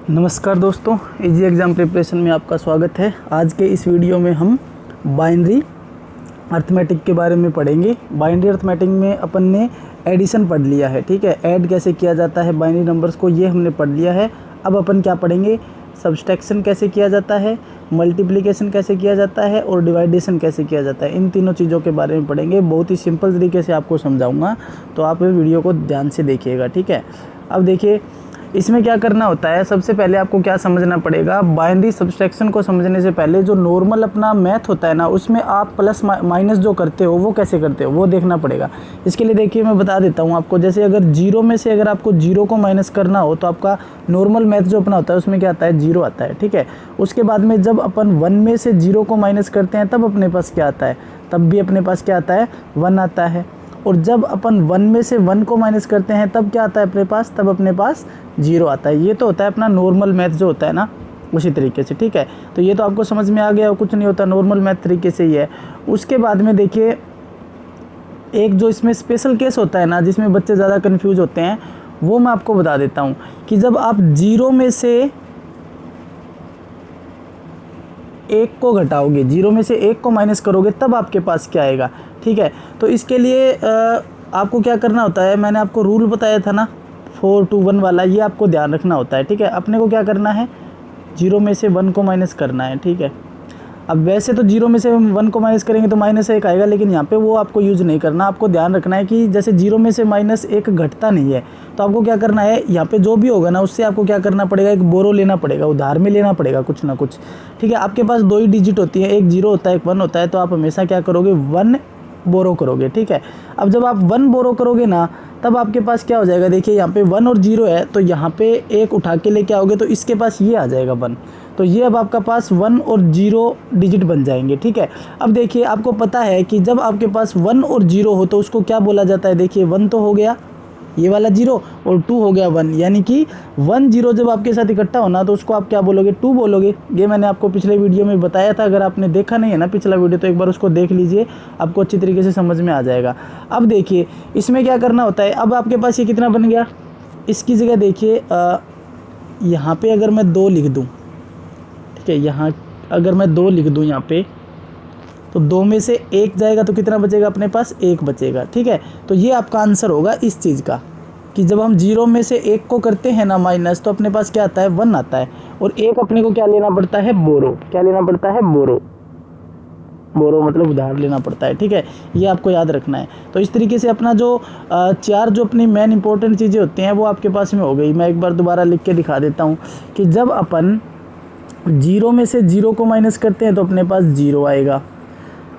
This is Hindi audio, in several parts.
नमस्कार दोस्तों, इजी एग्ज़ाम प्रिपरेशन में आपका स्वागत है। आज के इस वीडियो में हम बाइनरी अर्थमेटिक के बारे में पढ़ेंगे। बाइनरी अर्थमेटिक में अपन ने एडिशन पढ़ लिया है, ठीक है। ऐड कैसे किया जाता है बाइनरी नंबर्स को, ये हमने पढ़ लिया है। अब अपन क्या पढ़ेंगे, सब्सट्रैक्शन कैसे किया जाता है, मल्टीप्लिकेशन कैसे किया जाता है और डिवाइडेशन कैसे किया जाता है। इन तीनों चीज़ों के बारे में पढ़ेंगे। बहुत ही सिंपल तरीके से आपको समझाऊंगा, तो आप वीडियो को ध्यान से देखिएगा, ठीक है। अब देखिए, इसमें क्या करना होता है, सबसे पहले आपको क्या समझना पड़ेगा। बाइनरी सब्सट्रैक्शन को समझने से पहले जो नॉर्मल अपना मैथ होता है ना, उसमें आप प्लस माइनस जो करते हो वो कैसे करते हो वो देखना पड़ेगा। इसके लिए देखिए मैं बता देता हूँ आपको। जैसे अगर जीरो में से अगर आपको जीरो को माइनस करना हो तो आपका नॉर्मल मैथ जो अपना होता है उसमें क्या आता है, जीरो आता है, ठीक है। उसके बाद में जब अपन वन में से जीरो को माइनस करते हैं तब अपने पास क्या आता है, तब भी अपने पास क्या आता है, वन आता है। और जब अपन वन में से वन को माइनस करते हैं तब क्या आता है अपने पास, तब अपने पास जीरो आता है। ये तो होता है अपना नॉर्मल मैथ जो होता है ना, उसी तरीके से, ठीक है। तो ये तो आपको समझ में आ गया, कुछ नहीं होता, नॉर्मल मैथ तरीके से ही है। उसके बाद में देखिए, एक जो इसमें स्पेशल केस होता है ना, जिसमें बच्चे ज़्यादा कन्फ्यूज होते हैं, वो मैं आपको बता देता हूँ कि जब आप जीरो में से एक को घटाओगे, जीरो में से एक को माइनस करोगे, तब आपके पास क्या आएगा, ठीक है। तो इसके लिए आपको क्या करना होता है, मैंने आपको रूल बताया था ना 4 to 1 वाला, ये आपको ध्यान रखना होता है, ठीक है। अपने को क्या करना है, जीरो में से वन को माइनस करना है, ठीक है। अब वैसे तो जीरो में से वन को माइनस करेंगे तो माइनस एक आएगा, लेकिन यहाँ पे वो आपको यूज़ नहीं करना। आपको ध्यान रखना है कि जैसे जीरो में से माइनस एक घटता नहीं है, तो आपको क्या करना है, यहाँ पे जो भी होगा ना उससे आपको क्या करना पड़ेगा, एक बोरो लेना पड़ेगा, उधार में लेना पड़ेगा कुछ ना कुछ, ठीक है। आपके पास दो ही डिजिट होती है, एक जीरो होता है एक वन होता है, तो आप हमेशा क्या करोगे, वन बोरो करोगे, ठीक है। अब जब आप वन बोरो करोगे ना, तब आपके पास क्या हो जाएगा, देखिए यहाँ पे वन और जीरो है, तो यहाँ पे एक उठा के लेके आओगे तो इसके पास ये आ जाएगा वन। तो ये अब आपका पास वन और जीरो डिजिट बन जाएंगे, ठीक है। अब देखिए, आपको पता है कि जब आपके पास वन और जीरो हो तो उसको क्या बोला जाता है। देखिए, वन तो हो गया ये वाला जीरो और टू हो गया वन, यानी कि वन जीरो जब आपके साथ इकट्ठा होना तो उसको आप क्या बोलोगे, टू बोलोगे। ये मैंने आपको पिछले वीडियो में बताया था। अगर आपने देखा नहीं है ना पिछला वीडियो, तो एक बार उसको देख लीजिए, आपको अच्छी तरीके से समझ में आ जाएगा। अब देखिए, इसमें क्या करना होता है, अब आपके पास ये कितना बन गया, इसकी जगह देखिए यहाँ पे अगर मैं दो लिख दूँ, ठीक है, यहाँ अगर मैं दो लिख दूँ यहाँ पे, तो दो में से एक जाएगा तो कितना बचेगा अपने पास, एक बचेगा, ठीक है। तो ये आपका आंसर होगा इस चीज़ का, कि जब हम जीरो में से एक को करते हैं ना माइनस, तो अपने पास क्या आता है, वन आता है। और एक अपने को क्या लेना पड़ता है, बोरो। क्या लेना पड़ता है, बोरो। बोरो मतलब उधार लेना पड़ता है, ठीक है। ये आपको याद रखना है। तो इस तरीके से अपना जो चार जो अपनी मेन इंपॉर्टेंट चीज़ें होती हैं वो आपके पास में हो गई। मैं एक बार दोबारा लिख के दिखा देता हूँ कि जब अपन जीरो में से जीरो को माइनस करते हैं तो अपने पास जीरो आएगा।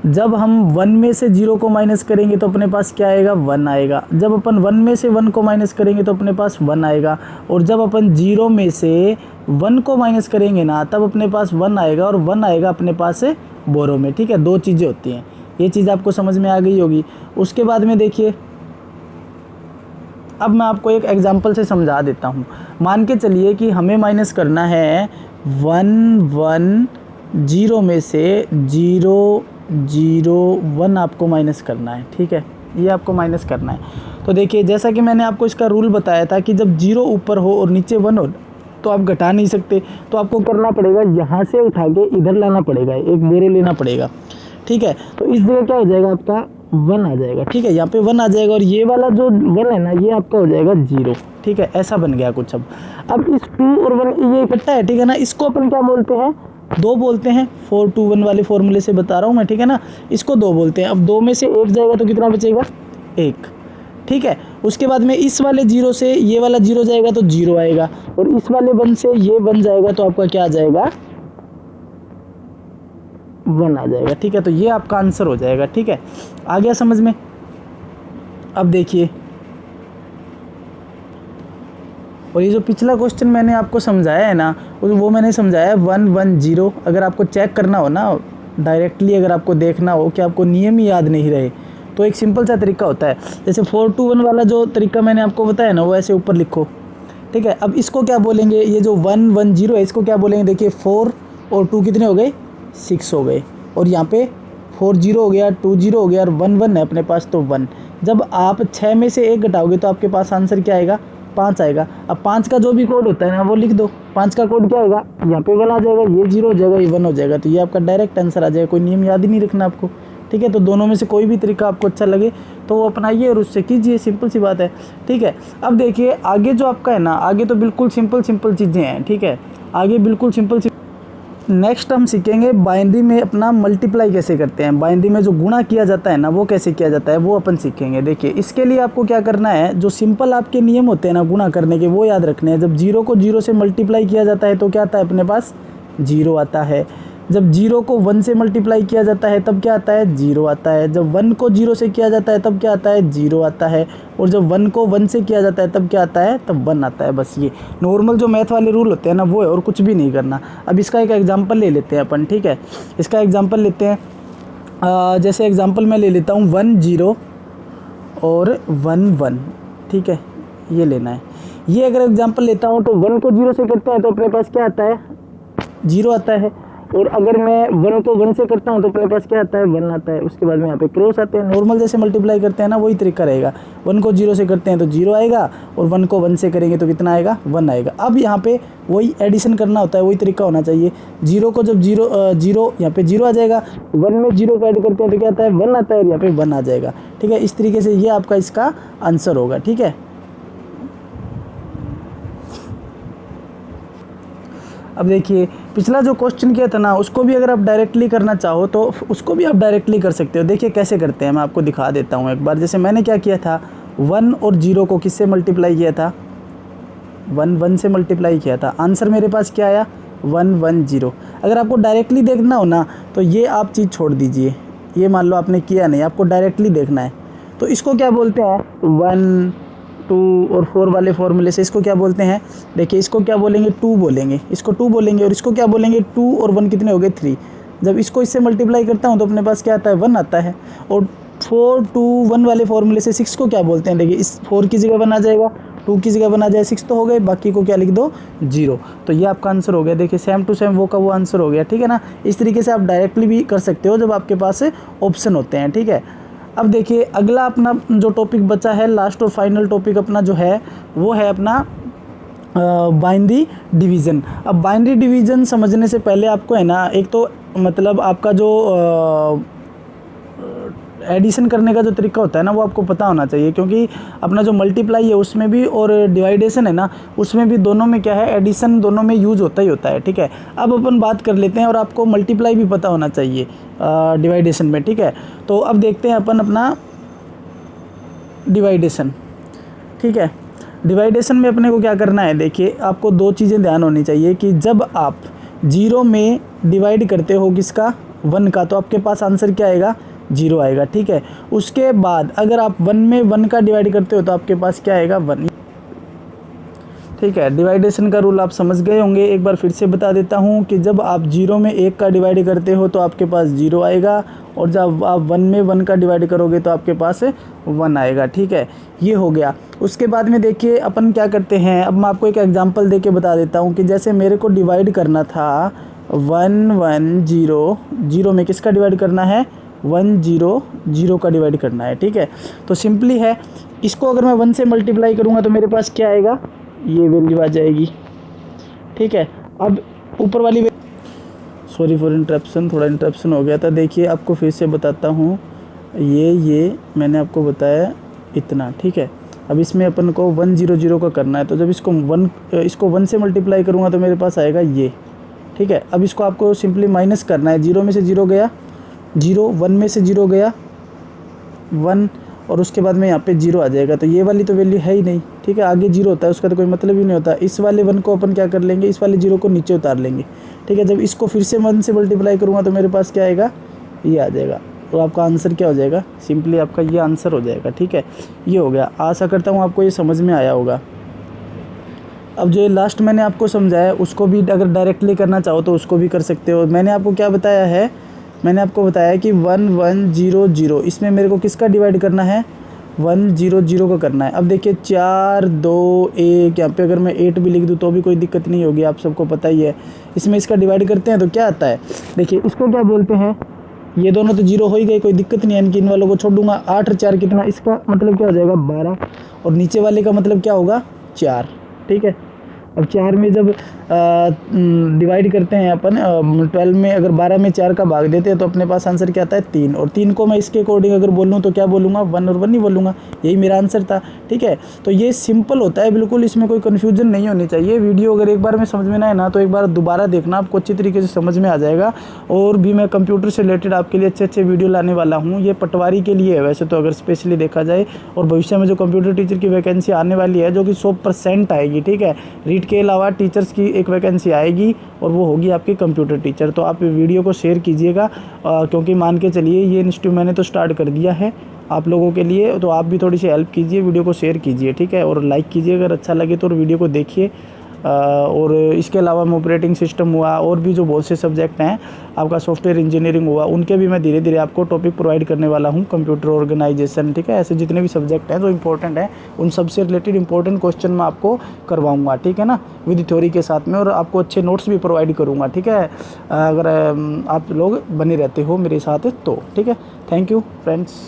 जब हम वन में से जीरो को माइनस करेंगे तो अपने पास क्या आएगा, वन आएगा। जब अपन वन में से वन को माइनस करेंगे तो अपने पास वन आएगा। और जब अपन जीरो में से वन को माइनस करेंगे ना, तब अपने पास वन आएगा, और वन आएगा अपने पास से बोरो में, ठीक है। दो चीज़ें होती हैं, ये चीज़ आपको समझ में आ गई होगी। उसके बाद में देखिए, अब मैं आपको एक एग्जाम्पल से समझा देता हूँ। मान के चलिए कि हमें माइनस करना है वन वन जीरो में से जीरो जीरो वन आपको माइनस करना है, ठीक है। ये आपको माइनस करना है। तो देखिए, जैसा कि मैंने आपको इसका रूल बताया था कि जब जीरो ऊपर हो और नीचे वन हो तो आप घटा नहीं सकते, तो आपको करना पड़ेगा, यहाँ से उठा के इधर लाना पड़ेगा, एक बोरो लेना पड़ेगा, ठीक है। तो इस जगह क्या हो जाएगा, आपका वन आ जाएगा, ठीक है। यहाँ पे वन आ जाएगा और ये वाला जो वन है ना, ये आपका हो जाएगा जीरो, ठीक है। ऐसा बन गया कुछ। अब इस टू और वन ये इकट्ठा है, ठीक है ना, इसको अपन क्या बोलते हैं, दो बोलते हैं। 4 to 1 वाले फॉर्मूले से बता रहा हूँ मैं, ठीक है ना। इसको दो बोलते हैं। अब दो में से एक जाएगा तो कितना बचेगा, एक, ठीक है। उसके बाद में इस वाले जीरो से ये वाला जीरो जाएगा तो जीरो आएगा, और इस वाले वन से ये वन जाएगा तो आपका क्या आ जाएगा, वन आ जाएगा, ठीक है। तो ये आपका आंसर हो जाएगा, ठीक है। आ गया समझ में। अब देखिए, और ये जो पिछला क्वेश्चन मैंने आपको समझाया है ना, वो मैंने समझाया है 110। अगर आपको चेक करना हो ना डायरेक्टली, अगर आपको देखना हो कि आपको नियम ही याद नहीं रहे, तो एक सिंपल सा तरीका होता है। जैसे 4 to 1 वाला जो तरीका मैंने आपको बताया ना, वो ऐसे ऊपर लिखो, ठीक है। अब इसको क्या बोलेंगे, ये जो 110 है इसको क्या बोलेंगे, देखिए 4 और 2 कितने हो गए, 6 हो गए। और यहाँ पे 4 0 हो गया, 2 0 हो गया, और 1 1 है अपने पास, तो 1। जब आप 6 में से एक घटाओगे तो आपके पास आंसर क्या आएगा, 5 आएगा। अब 5 का जो भी कोड होता है ना वो लिख दो। 5 का कोड क्या होगा, यहाँ पे 1 आ जाएगा, ये 0 हो जाएगा, ये 1 हो जाएगा। तो ये आपका डायरेक्ट आंसर आ जाएगा, कोई नियम याद ही नहीं रखना आपको, ठीक है। तो दोनों में से कोई भी तरीका आपको अच्छा लगे तो वो अपनाइए और उससे कीजिए, सिंपल सी बात है, ठीक है। अब देखिए आगे जो आपका है ना, आगे तो बिल्कुल सिंपल चीज़ें हैं, ठीक है। आगे बिल्कुल सिंपल नेक्स्ट हम सीखेंगे बाइनरी में अपना मल्टीप्लाई कैसे करते हैं, बाइनरी में जो गुणा किया जाता है ना वो कैसे किया जाता है वो अपन सीखेंगे। देखिए इसके लिए आपको क्या करना है, जो सिंपल आपके नियम होते हैं ना गुणा करने के वो याद रखने हैं। जब 0 को 0 से मल्टीप्लाई किया जाता है तो क्या आता है अपने पास, 0 आता है। जब 0 को 1 से मल्टीप्लाई किया जाता है तब क्या आता है, 0 आता है। जब 1 को 0 से किया जाता है तब क्या आता है, 0 आता है। और जब 1 को 1 से किया जाता है तब क्या आता है, तब 1 आता है। बस ये नॉर्मल जो मैथ वाले रूल होते हैं ना वो है, और कुछ भी नहीं करना। अब इसका एक एग्जांपल ले लेते हैं अपन, ठीक है। इसका एग्जांपल लेते हैं, जैसे एग्जांपल मैं ले लेता हूँ 1 0 और 1 1, ठीक है, ये लेना है। ये अगर एग्जांपल लेता हूँ तो 1 को 0 से करते हैं तो अपने पास क्या आता है, 0 आता है। और अगर मैं 1 को 1 से करता हूँ तो अपने पास क्या आता है, 1 आता है। उसके बाद में यहाँ पे क्रॉस आते हैं। नॉर्मल जैसे मल्टीप्लाई करते हैं ना वही तरीका रहेगा। 1 को 0 से करते हैं तो 0 आएगा, और 1 को 1 से करेंगे तो कितना आएगा, 1 आएगा। अब यहाँ पे वही एडिशन करना होता है, वही तरीका होना चाहिए। 0 को जब 0 यहाँ पे 0 आ जाएगा, 1 में 0 को ऐड करते हैं तो क्या आता है, 1 आता है, और यहाँ पे 1 आ जाएगा, ठीक है। इस तरीके से ये आपका इसका आंसर होगा, ठीक है। अब देखिए पिछला जो क्वेश्चन किया था ना उसको भी अगर आप डायरेक्टली करना चाहो तो उसको भी आप डायरेक्टली कर सकते हो। देखिए कैसे करते हैं, मैं आपको दिखा देता हूँ एक बार। जैसे मैंने क्या किया था, 1 और 0 को किससे मल्टीप्लाई किया था, 1 1 से मल्टीप्लाई किया था। आंसर मेरे पास क्या आया, 1 1 0। अगर आपको डायरेक्टली देखना हो ना तो ये आप चीज़ छोड़ दीजिए, ये मान लो आपने किया नहीं, आपको डायरेक्टली देखना है तो इसको क्या बोलते हैं, 1 2 और 4 वाले फॉर्मूले से इसको क्या बोलते हैं। देखिए इसको क्या बोलेंगे, 2 बोलेंगे, इसको 2 बोलेंगे, और इसको क्या बोलेंगे, 2 और 1 कितने हो गए, 3। जब इसको इससे मल्टीप्लाई करता हूँ तो अपने पास क्या आता है, 1 आता है। और 4 2 1 वाले फॉर्मूले से 6 को क्या बोलते हैं, देखिए इस 4 की जगह 1 आ जाएगा, 2 की जगह 1 आ जाए, 6 तो हो गए, बाकी को क्या लिख दो, 0। तो ये आपका आंसर हो गया। देखिए सेम टू सेम वो का वो आंसर हो गया, ठीक है ना। इस तरीके से आप डायरेक्टली भी कर सकते हो जब आपके पास ऑप्शन होते हैं, ठीक है। अब देखिए अगला अपना जो टॉपिक बचा है, लास्ट और फाइनल टॉपिक अपना जो है वो है अपना बाइनरी डिवीज़न। अब बाइनरी डिवीज़न समझने से पहले आपको है ना, एक तो मतलब आपका जो एडिशन करने का जो तरीका होता है ना वो आपको पता होना चाहिए, क्योंकि अपना जो मल्टीप्लाई है उसमें भी और डिवाइडेशन है ना उसमें भी, दोनों में क्या है, एडिशन दोनों में यूज होता ही होता है, ठीक है। अब अपन बात कर लेते हैं, और आपको मल्टीप्लाई भी पता होना चाहिए डिवाइडेशन में, ठीक है। तो अब देखते हैं अपन अपना डिवाइडेशन, ठीक है। डिवाइडेशन में अपने को क्या करना है, देखिए आपको 2 चीज़ें ध्यान होनी चाहिए कि जब आप 0 में डिवाइड करते हो किसका, 1 का, तो आपके पास आंसर क्या आएगा, 0 आएगा, ठीक है। उसके बाद अगर आप 1 में 1 का डिवाइड करते हो तो आपके पास क्या आएगा, 1, ठीक है। डिवाइडेशन का रूल आप समझ गए होंगे, एक बार फिर से बता देता हूँ कि जब आप 0 में 1 का डिवाइड करते हो तो आपके पास 0 आएगा, और जब आप 1 में 1 का डिवाइड करोगे तो आपके पास 1 आएगा, ठीक है। ये हो गया। उसके बाद में देखिए अपन क्या करते हैं, अब मैं आपको एक एग्जांपल दे के बता देता हूँ कि जैसे मेरे को डिवाइड करना था 1 1 0, 0 में किसका डिवाइड करना है, 1 0 0 का डिवाइड करना है, ठीक है। तो सिंपली है, इसको अगर मैं 1 से मल्टीप्लाई करूँगा तो मेरे पास क्या आएगा, ये वैल्यू आ जाएगी, ठीक है। अब ऊपर वाली, सॉरी फॉर इंटरप्शन, थोड़ा इंटरप्शन हो गया था। देखिए आपको फिर से बताता हूँ, ये मैंने आपको बताया इतना, ठीक है। अब इसमें अपन को 1 0 0 का करना है, तो जब इसको 1 से मल्टीप्लाई करूँगा तो मेरे पास आएगा ये, ठीक है। अब इसको आपको सिंपली माइनस करना है, 0 में से 0 गया 0, 1 में से 0 गया 1, और उसके बाद में यहाँ पे 0 आ जाएगा। तो ये वाली तो वैल्यू है ही नहीं, ठीक है। आगे 0 होता है उसका तो कोई मतलब ही नहीं होता। इस वाले 1 को अपन क्या कर लेंगे, इस वाले 0 को नीचे उतार लेंगे, ठीक है। जब इसको फिर से 1 से मल्टीप्लाई करूँगा तो मेरे पास क्या आएगा, ये आ जाएगा। तो आपका आंसर क्या हो जाएगा, सिंपली आपका ये आंसर हो जाएगा, ठीक है। ये हो गया। आशा करता हूँ आपको ये समझ में आया होगा। अब जो ये लास्ट मैंने आपको समझाया उसको भी अगर डायरेक्टली करना चाहो तो उसको भी कर सकते हो। मैंने आपको क्या बताया है, मैंने आपको बताया कि 1 1 0 0, इसमें मेरे को किसका डिवाइड करना है, 1 0 0 का करना है। अब देखिए 4 2 1, यहाँ पे अगर मैं 8 भी लिख दूँ तो भी कोई दिक्कत नहीं होगी, आप सबको पता ही है। इसमें इसका डिवाइड करते हैं तो क्या आता है, देखिए इसको क्या बोलते हैं, ये दोनों तो 0 हो ही गए, कोई दिक्कत नहीं है, इनकी इन वालों को छोड़ दूंगा। 8 और 4 कितना, इसका मतलब क्या हो जाएगा 12, और नीचे वाले का मतलब क्या होगा 4, ठीक है। अब 4 में जब डिवाइड करते हैं अपन 12 में, अगर 12 में 4 का भाग देते हैं तो अपने पास आंसर क्या आता है 3, और 3 को मैं इसके अकॉर्डिंग अगर बोलूँ तो क्या बोलूँगा 1 और 1 ही बोलूँगा, यही मेरा आंसर था, ठीक है। तो ये सिंपल होता है बिल्कुल, इसमें कोई कन्फ्यूजन नहीं होनी चाहिए। वीडियो अगर एक बार में समझ में ना आए ना तो एक बार दोबारा देखना, आपको अच्छी तरीके से समझ में आ जाएगा। और भी मैं कंप्यूटर से रिलेटेड आपके लिए अच्छे अच्छे वीडियो लाने वाला हूँ। ये पटवारी के लिए है वैसे तो, अगर स्पेशली देखा जाए, और भविष्य में जो कंप्यूटर टीचर की वैकेंसी आने वाली है जो कि 100% आएगी, ठीक है। रीट के अलावा टीचर्स की एक वैकेंसी आएगी और वो होगी आपकी कंप्यूटर टीचर। तो आप वीडियो को शेयर कीजिएगा, क्योंकि मान के चलिए ये इंस्टीट्यूट मैंने तो स्टार्ट कर दिया है आप लोगों के लिए, तो आप भी थोड़ी सी हेल्प कीजिए, वीडियो को शेयर कीजिए, ठीक है। और लाइक कीजिए अगर अच्छा लगे तो, और वीडियो को देखिए। और इसके अलावा ऑपरेटिंग सिस्टम हुआ, और भी जो बहुत से सब्जेक्ट हैं, आपका सॉफ्टवेयर इंजीनियरिंग हुआ, उनके भी मैं धीरे धीरे आपको टॉपिक प्रोवाइड करने वाला हूं, कंप्यूटर ऑर्गेनाइजेशन, ठीक है। ऐसे जितने भी सब्जेक्ट हैं जो इंपॉर्टेंट हैं उन सबसे रिलेटेड इंपॉर्टेंट क्वेश्चन मैं आपको करवाऊंगा, ठीक है ना, विद थ्योरी के साथ में, और आपको अच्छे नोट्स भी प्रोवाइड करूँगा, ठीक है, अगर आप लोग बने रहते हो मेरे साथ तो, ठीक है। Thank you friends.